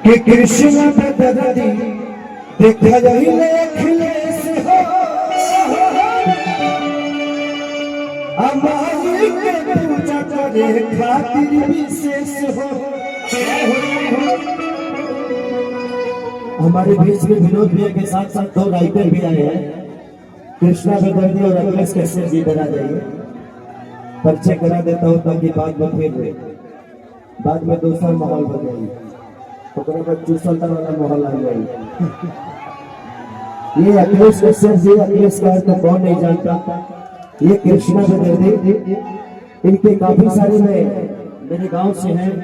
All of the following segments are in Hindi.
कि कृष्ण बदरदी देखा जाइले अखिलेश हो हमारी के पूजा करे खातिर विशेष हो। हमारे बीच में विनोद भैया के साथ साथ दो राइटर भी आए हैं, कृष्णा बदरदी और अखिलेश कैसे जी बना जाइए। परिचय करा देता हूँ ताकि बाद में दूसरा माहौल बन जाए, तो चूसलता वाला माहौल आ जाए। ये अखिलेश कश्यप जी, अखिलेश का तो कौन नहीं जानता, ये कृष्णा बदरदी, इनके काफी सारे मेरे गांव से हैं,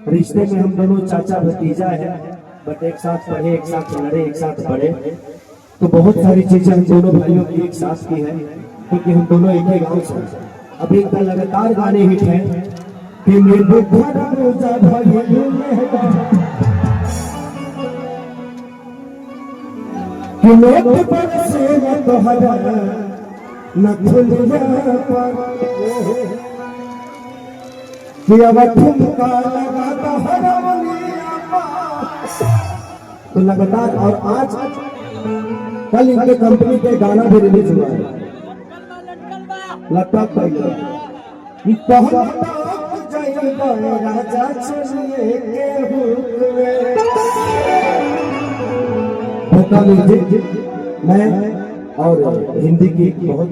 रिश्ते में हम दोनों चाचा भतीजा है, बट एक साथ पढ़े, एक साथ लड़े, एक साथ पढ़े, तो बहुत सारी चीजें हम दोनों भाइयों की एक साथ की है, क्योंकि हम दोनों एक ही गांव से। अभी एक लगातार गाने हिट है कि तो लगातार। और आज कल इनके कंपनी के गाना भी रिलीज हुआ है, लगता मैं और हिंदी की बहुत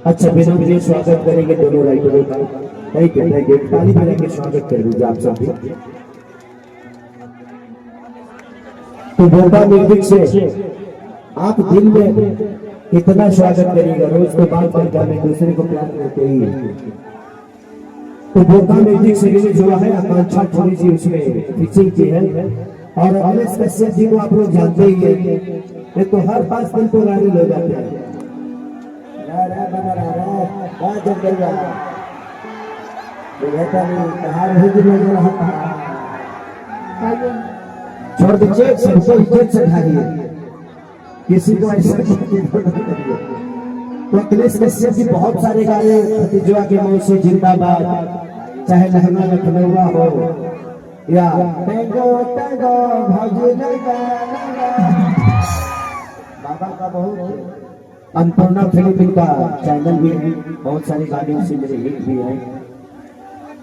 अच्छा विनोद जी स्वागत करेंगे दोनों राइटरों का। थैंक यू, ताली बजा के स्वागत कर दीजिए आप सब भी। तो बोलबा म्यूजिक से आप दिल में कितना स्वागत करिएगा, रोज तो बात करता है, दूसरे को प्यार करते ही है। तो बोलबा म्यूजिक से रिलीज हुआ है आकांक्षा थोड़ी सी उसमें फिक्सिंग की है, और अखिलेश कश्यप जी को आप लोग जानते ही है, ये तो हर 5 दिन को वायरल हो जाते हैं। छोड़ दीजिए, सबको इज्जत से ढालिए, किसी को ऐसा तो अखिलेश कश्यप जी बहुत सारे गाने, भतीजवा के मुंह से जिंदाबाद, चाहे लहंगा लखनऊआ हो या टेंगो टेंगो बाबा का बहुत अन्नपूर्णा फिल्म का चैनल भी, बहुत सारे गाने से मेरे हिट भी है।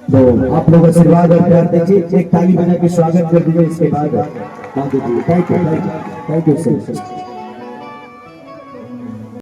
तो आप लोग आशीर्वाद और प्यार दीजिए, एक ताली बजा के स्वागत कर दीजिए। इसके बाद थैंक यू सर।